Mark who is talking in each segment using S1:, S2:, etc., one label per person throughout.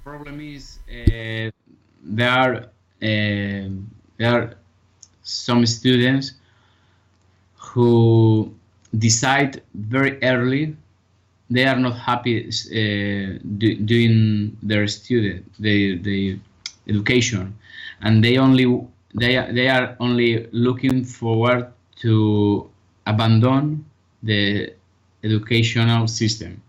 S1: problem is there are there are some students who decide very early they are not happy doing their the education, and they are only looking forward to abandon the educational system,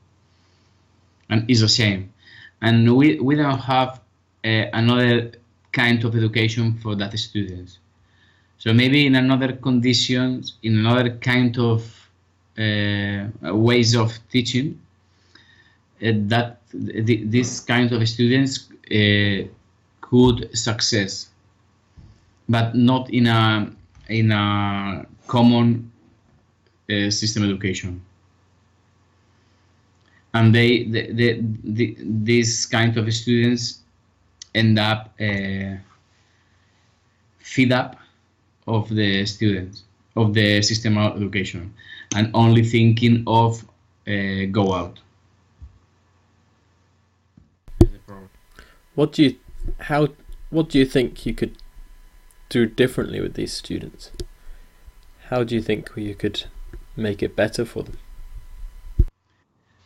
S1: and it's a shame. And we don't have another kind of education for that students. So maybe in another conditions, in another kind of ways of teaching, this kind of students could success, but not in a common system education. And these kind of students end up feed up of the students of the system of education and only thinking of go out.
S2: What do you think you could do differently with these students? How do you think you could make it better for them?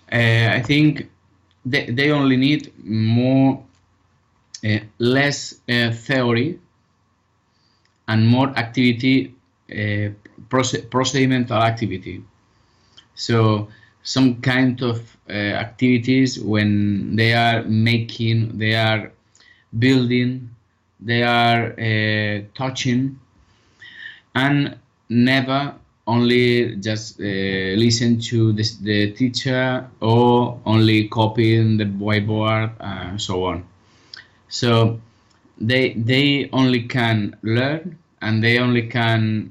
S1: I think they only need less theory and more activity, procedimental activity. So some kind of activities when they are making, they are building, they are touching, and never only just listen to the teacher or only copying the whiteboard and so on. So they only can learn and they only can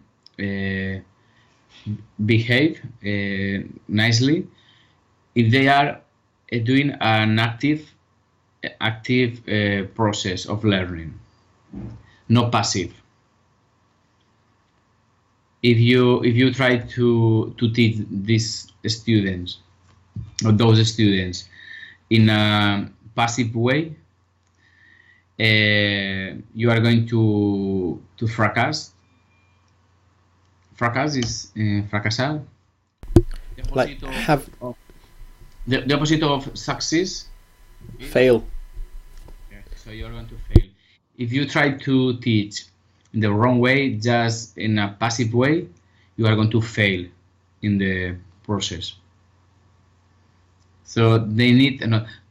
S1: behave nicely if they are doing an active process of learning, not passive. If you try to teach these students or those students in a passive way, you are going to fracas. Fracas is fracasar.
S2: Like
S1: The opposite of success.
S2: Fail.
S1: Yeah, so you're going to fail. If you try to teach in the wrong way, just in a passive way, you are going to fail in the process. So they need,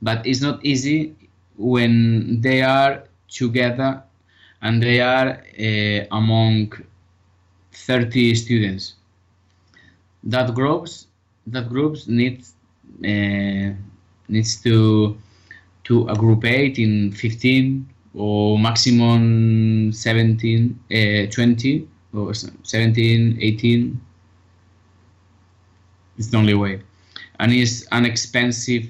S1: but it's not easy when they are together and they are among 30 students. That groups needs to aggregate in 15 or maximum 17, 20 or 17, 18. It's the only way, and it's an expensive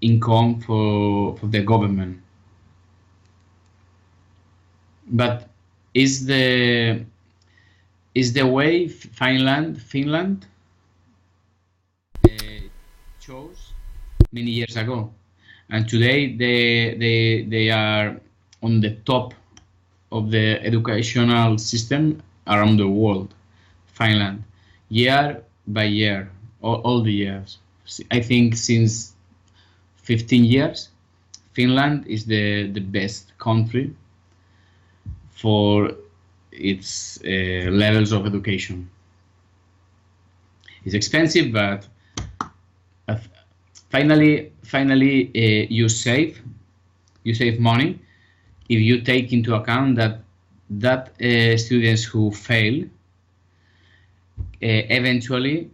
S1: income for the government. But is the way Finland chose many years ago, and today they are on the top of the educational system around the world. Finland, year by year, all the years. I think since 15 years, Finland is the best country for its levels of education. It's expensive, but finally you save money if you take into account that students who fail eventually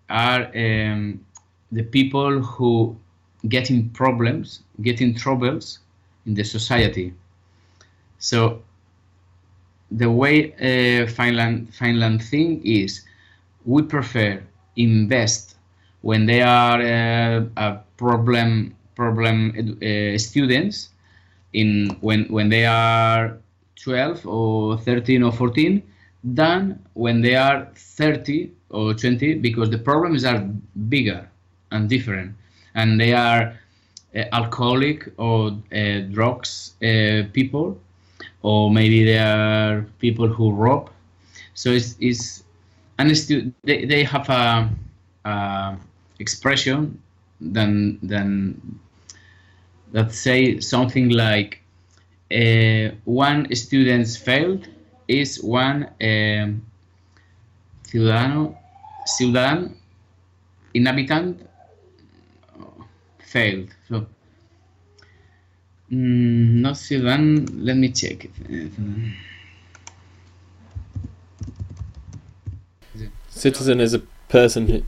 S1: are the people who get in troubles in the society. So the way Finland think is, we prefer invest when they are problem students in when they are 12 or 13 or 14 than when they are 30 or 20, because the problems are bigger and different, and they are alcoholic or drugs people, or maybe they are people who rob. So it's and they have a expression than that say something like one student failed is one ciudadano inhabitant failed. So not ciudadano. Let me check it.
S2: Citizen is a person,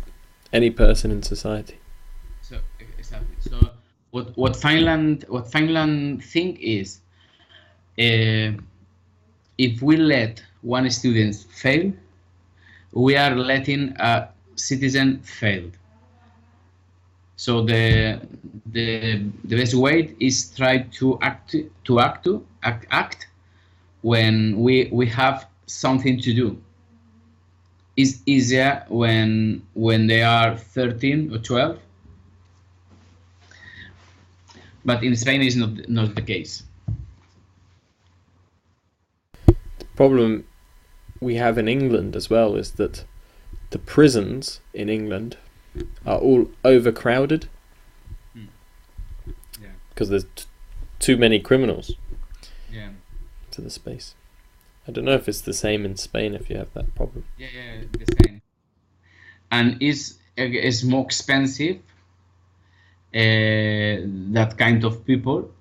S2: any person in society.
S1: So exactly. So what Finland think is, if we let one student fail, we are letting a citizen fail. So the best way is try to act when we have something to do. It's easier when they are 13 or 12, but in Spain is not the case.
S2: The problem we have in England as well is that the prisons in England are all overcrowded because there's too many criminals for the space. I don't know if it's the same in Spain, if you have that problem.
S1: Yeah, the same. And it's more expensive, that kind of people,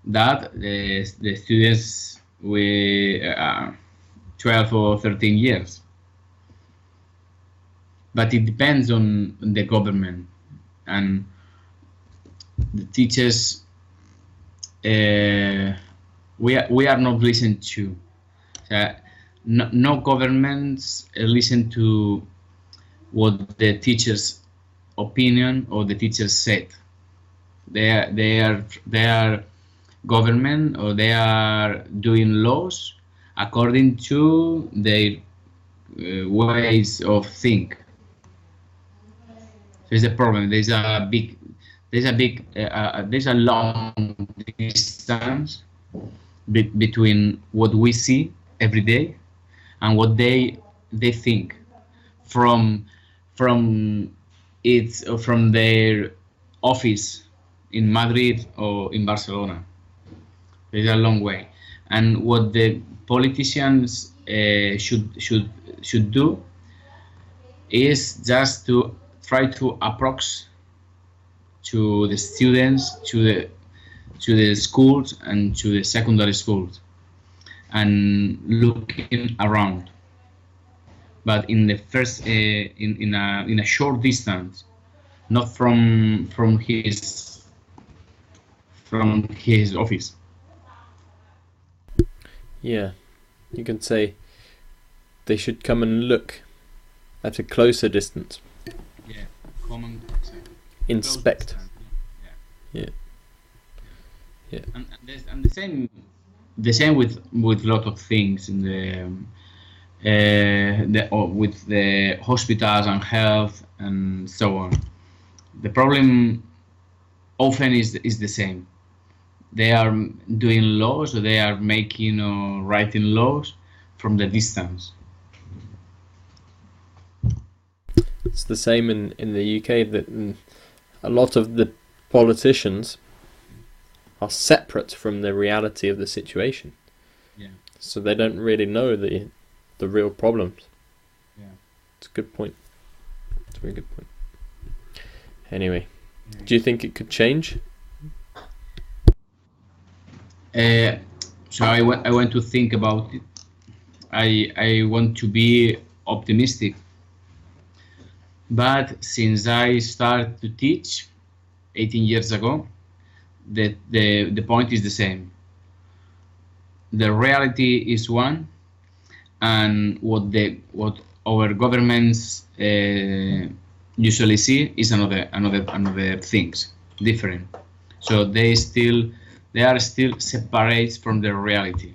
S1: that the students with 12 or 13 years. But it depends on the government and the teachers. We are not listened to. No governments listen to what the teachers' opinion or the teachers said. They are government, or they are doing laws according to their ways of think. So it's a problem. There's a long distance between what we see every day and what they think from their office in Madrid or in Barcelona. There's a long way, and what the politicians should do is just to try to approach to the students, to the schools and to the secondary schools, and looking around, but in the first in a short distance, not from his office.
S2: Yeah, you can say they should come and look at a closer distance.
S1: Yeah, common.
S2: Inspect. Yeah.
S1: And the same with lot of things in with the hospitals and health and so on. The problem often is the same. They are doing laws, or they are making or writing laws from the distance.
S2: It's the same in the UK, that a lot of the politicians are separate from the reality of the situation.
S1: Yeah.
S2: So they don't really know the real problems.
S1: Yeah.
S2: It's a good point. It's a very good point. Anyway, do you think it could change?
S1: So I want to think about it. I want to be optimistic. But since I started to teach 18 years ago, the point is the same. The reality is one, and what our governments usually see is another things different. So they are still separate from the reality.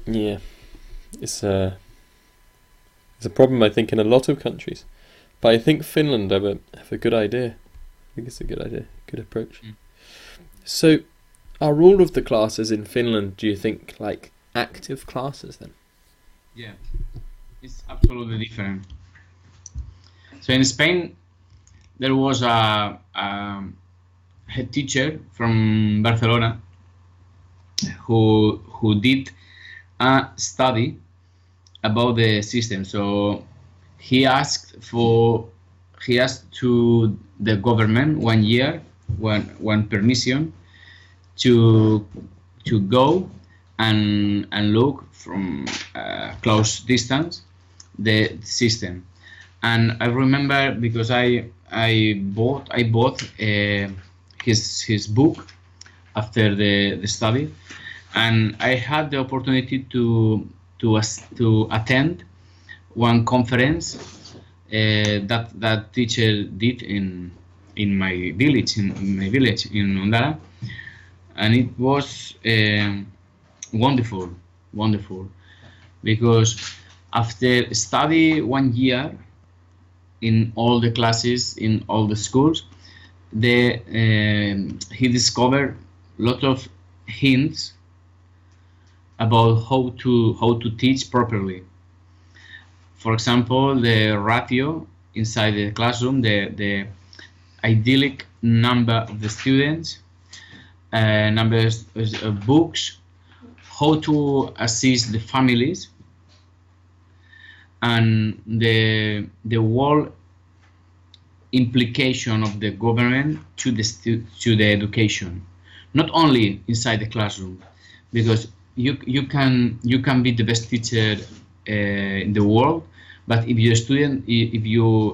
S2: Yeah, it's a problem, I think, in a lot of countries. But I think Finland have a good idea. I think it's a good idea, good approach. So, are all of the classes in Finland, do you think, like active classes then?
S1: Yeah, it's absolutely different. So in Spain, there was a head teacher from Barcelona who did a study about the system. So he asked to the government 1 year, one permission to go and look from close distance the system. And I remember because I bought his book after the study, and I had the opportunity to attend one conference that teacher did in my village in Ondara, and it was wonderful because after study 1 year in all the classes in all the schools, he discovered a lot of hints about how to teach properly. For example, the ratio inside the classroom, the idyllic number of the students, numbers of books, how to assist the families, and the whole implication of the government to the education, not only inside the classroom, because you can be the best teacher in the world, but if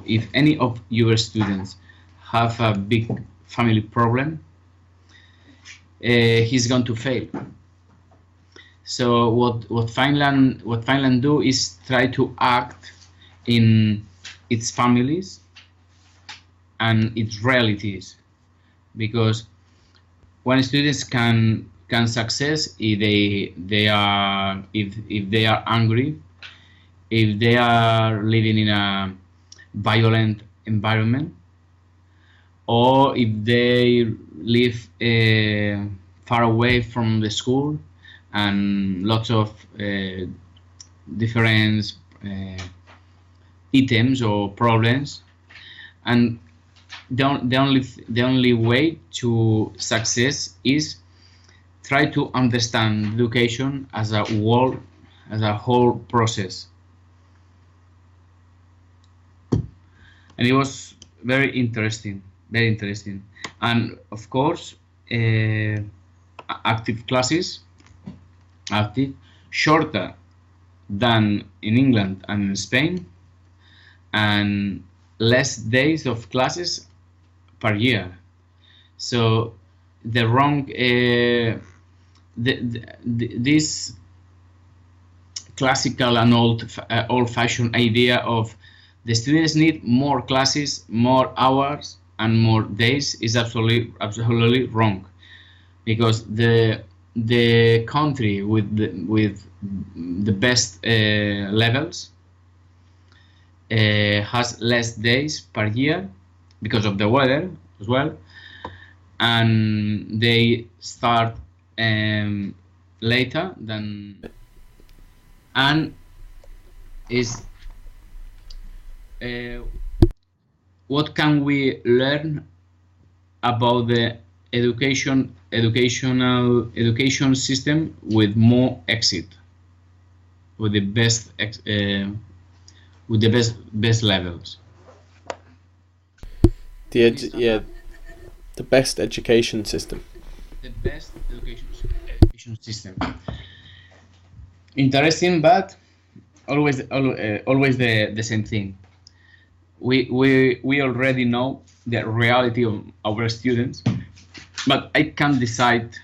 S1: if any of your students have a big family problem, he's going to fail. So what Finland do is try to act in its families and its realities, because when students can success if they are angry, if they are living in a violent environment, or if they live far away from the school and lots of different items or problems, and the only way to success is try to understand education as a whole process. And it was very interesting. And of course, active classes, shorter than in England and in Spain, and less days of classes per year. So the wrong this classical and old-fashioned idea of the students need more classes, more hours, and more days is absolutely wrong, because the country with the best levels has less days per year because of the weather as well, and they start later than, and is what can we learn about the education system with more exit, with the best best levels?
S2: The best education system.
S1: The best education system. Interesting, but always the same thing. We already know the reality of our students, but I can't decide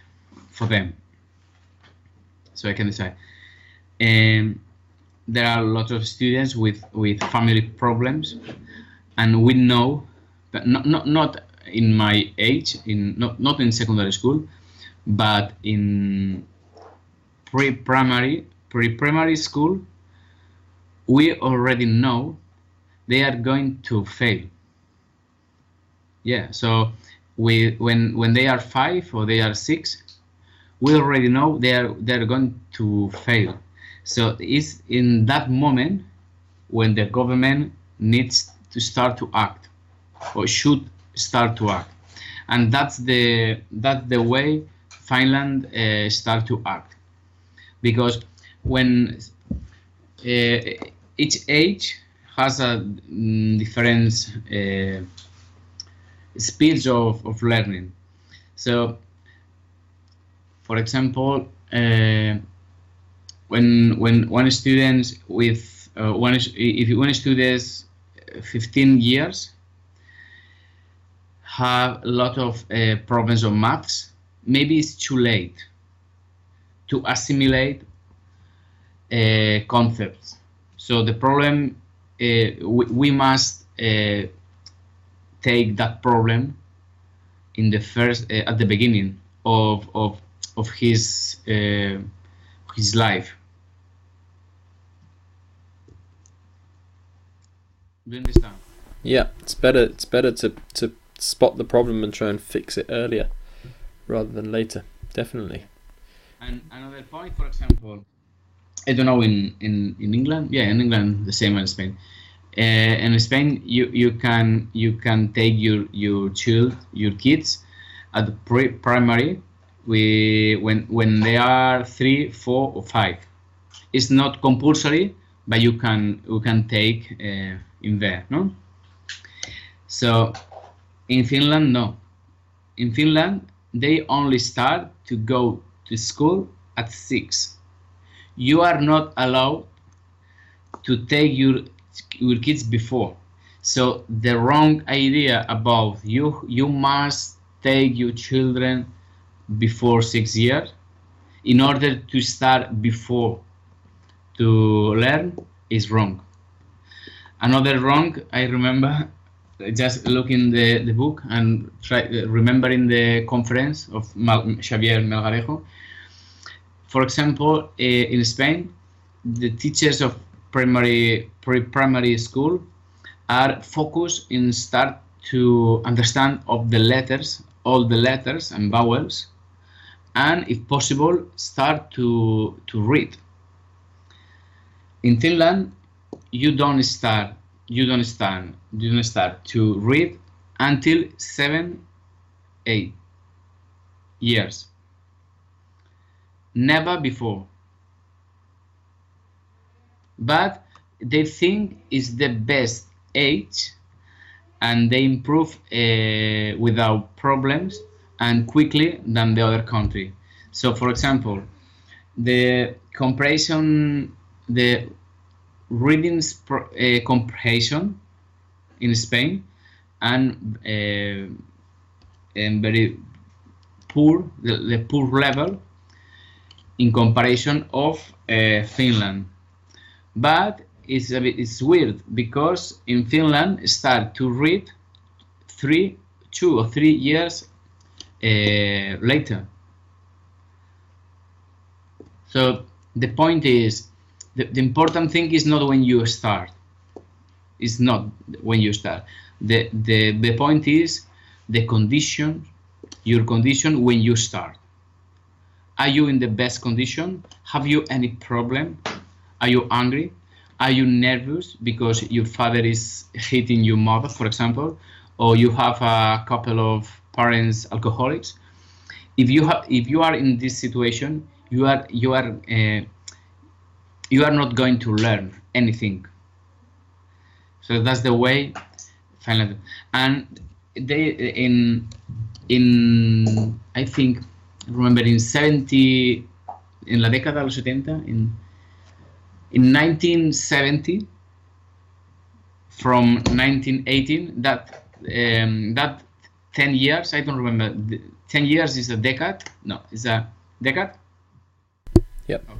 S1: for them. So I can decide. There are lots of students with family problems, and we know that not in my age, not in secondary school, but in pre-primary school, we already know they are going to fail. Yeah, so when they are 5 or they are 6, we already know they're going to fail. So it's in that moment when the government needs to start to act, or should start to act, and that's the way Finland start to act, because when each age has a different speeds of learning. So, for example, when one student with if one student 15 years have a lot of problems on maths, maybe it's too late to assimilate concepts. So the problem, we must take that problem in the first at the beginning of his life. Do you understand?
S2: Yeah, it's better to spot the problem and try and fix it earlier rather than later. Definitely.
S1: And another point, for example, I don't know in England. Yeah, in England the same as Spain. In Spain, you can take your kids at the primary when they are 3, 4, or 5. It's not compulsory, but you can take in there, no? So in Finland, no. In Finland, they only start to go to school at 6. You are not allowed to take your kids before. So the wrong idea about you must take your children before 6 years in order to start before to learn is wrong. Another wrong, I remember just looking the book and remembering the conference of Xavier Melgarejo. For example, in Spain, the teachers of pre-primary school are focused in start to understand of the letters, all the letters and vowels, and if possible, start to read. In Finland, you don't start to read until 7, 8 years. Never before. But they think it's the best age, and they improve without problems and quickly than the other country. So, for example, the comparison, the reading comprehension in Spain and very poor, the poor level in comparison of Finland. But it's weird because in Finland start to read 2 or 3 years later. So the point is, the important thing is not when you start. It's not when you start. The point is the condition, your condition when you start. Are you in the best condition? Have you any problem? Are you angry? Are you nervous because your father is hitting your mother, for example, or you have a couple of parents alcoholics? If you are in this situation, you are not going to learn anything. So that's the way Finland. And they in I think, remember in la década de los 70, in 1970, from 1918, that 10 years, I don't remember. 10 years is a decade. No, it's a decade.
S2: Yep.
S1: Oh.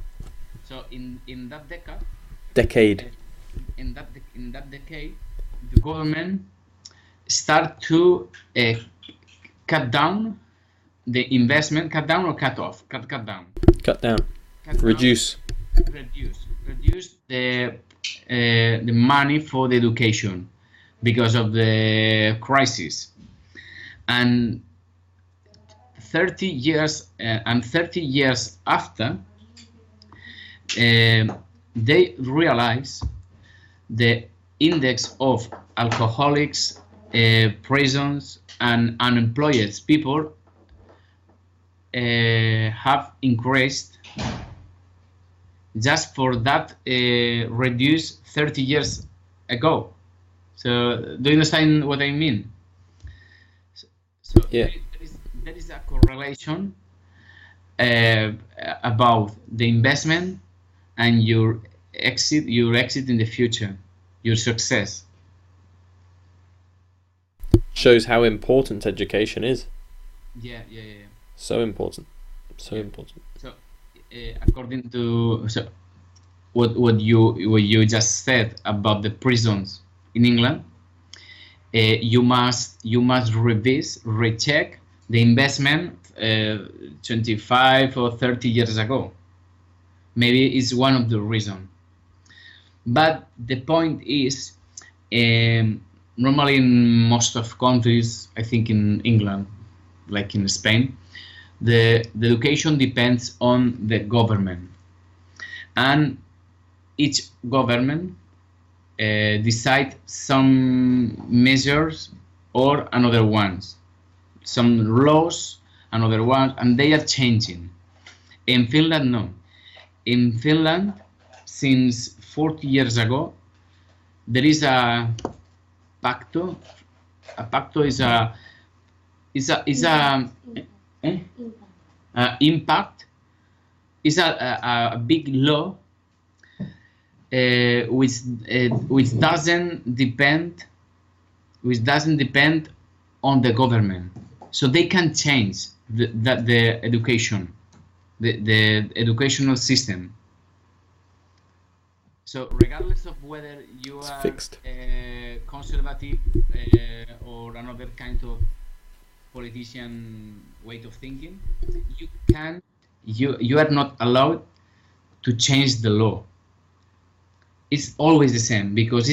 S1: So in that
S2: decade,
S1: in that decade, the government start to cut down the investment. Cut down or cut off? Cut down.
S2: Cut down. Reduce.
S1: Reduce the the money for the education because of the crisis. And 30 years after, they realize the index of alcoholics, prisons, and unemployed people have increased just for that reduced 30 years ago. So do you understand what I mean? So
S2: Yeah.
S1: there is a correlation about the investment and your exit in the future, your success.
S2: Shows how important education is.
S1: Yeah.
S2: So important. So important.
S1: So according to what you just said about the prisons in England, you must recheck the investment 25 or 30 years ago. Maybe it's one of the reasons. But the point is, normally in most of countries, I think in England, like in Spain, the education depends on the government, and each government decide some measures or another ones, some laws, another ones, and they are changing. In Finland, no. In Finland, since 40 years ago, there is a pacto. A pacto is a impact. Is a big law which doesn't depend on the government, so they can change the education, the educational system. So regardless of whether you are
S2: fixed.
S1: Conservative or another kind of politician way of thinking, you are not allowed to change the law. It's always the same, because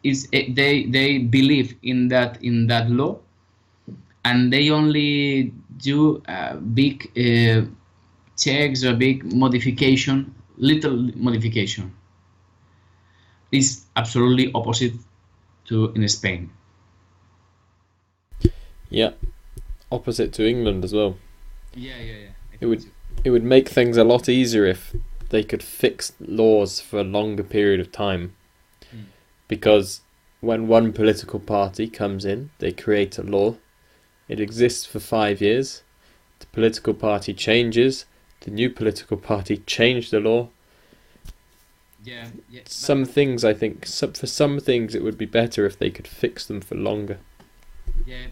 S1: they believe in that law, and they only do big checks or big modification, little modification. It's absolutely opposite to in Spain.
S2: Yeah, opposite to England as well.
S1: Yeah.
S2: It would make things a lot easier if they could fix laws for a longer period of time. Because when one political party comes in, they create a law. It exists for 5 years. The political party changes. The new political party changed the law.
S1: Yeah.
S2: Some things, I think, for some things it would be better if they could fix them for longer.
S1: Yeah,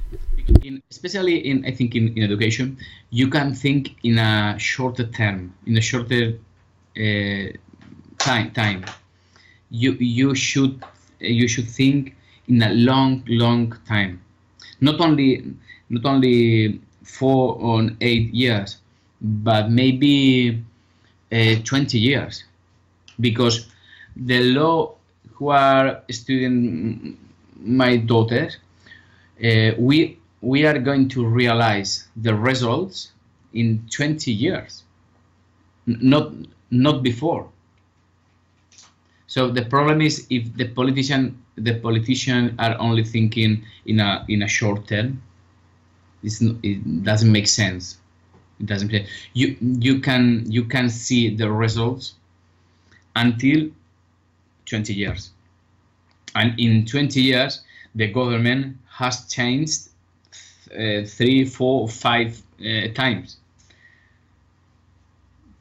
S1: especially in education, you can think in a shorter term, in a shorter time. You should think in a long time, not only 4 or 8 years, but maybe 20 years, because the law who are studying my daughter, we are going to realize the results in 20 years, not before. So the problem is if the politician are only thinking in a short term, it doesn't make sense. It doesn't. You can see the results until 20 years, and in 20 years the government has changed 3, 4, 5 times.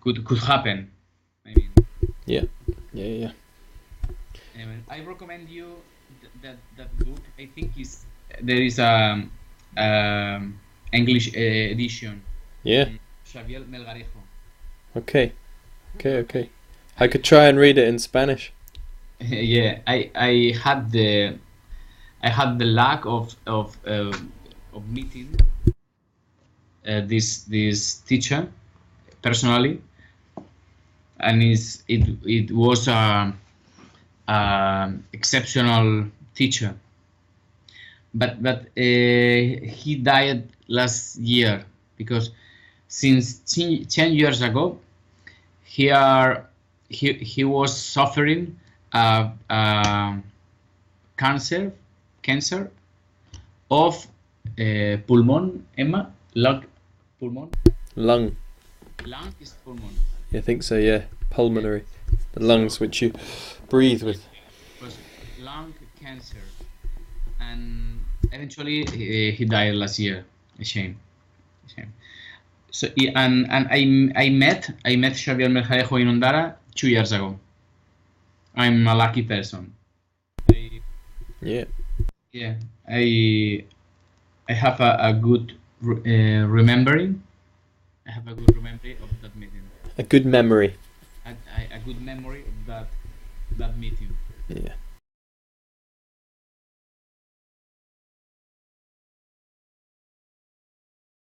S1: Could happen. I mean.
S2: Yeah.
S1: Anyway, I recommend you that book. I think there is a English edition.
S2: Yeah.
S1: Xavier Melgarejo.
S2: Okay. I could try and read it in Spanish.
S1: Yeah, I had the lack of meeting this teacher personally, and it was a exceptional teacher. But he died last year because since 10 years ago he was suffering cancer of pulmon. Emma, pulmon.
S2: Lung.
S1: Lung is pulmon.
S2: I think so. Yeah, pulmonary, the lungs which you breathe with.
S1: It was lung cancer, and eventually he died last year. A shame. So and I met Xavier Melgarejo in Ondara 2 years ago. I'm a lucky person.
S2: Yeah.
S1: I have a good remembering. I have a good memory of that meeting.
S2: A good memory.
S1: A good memory of that meeting.
S2: Yeah.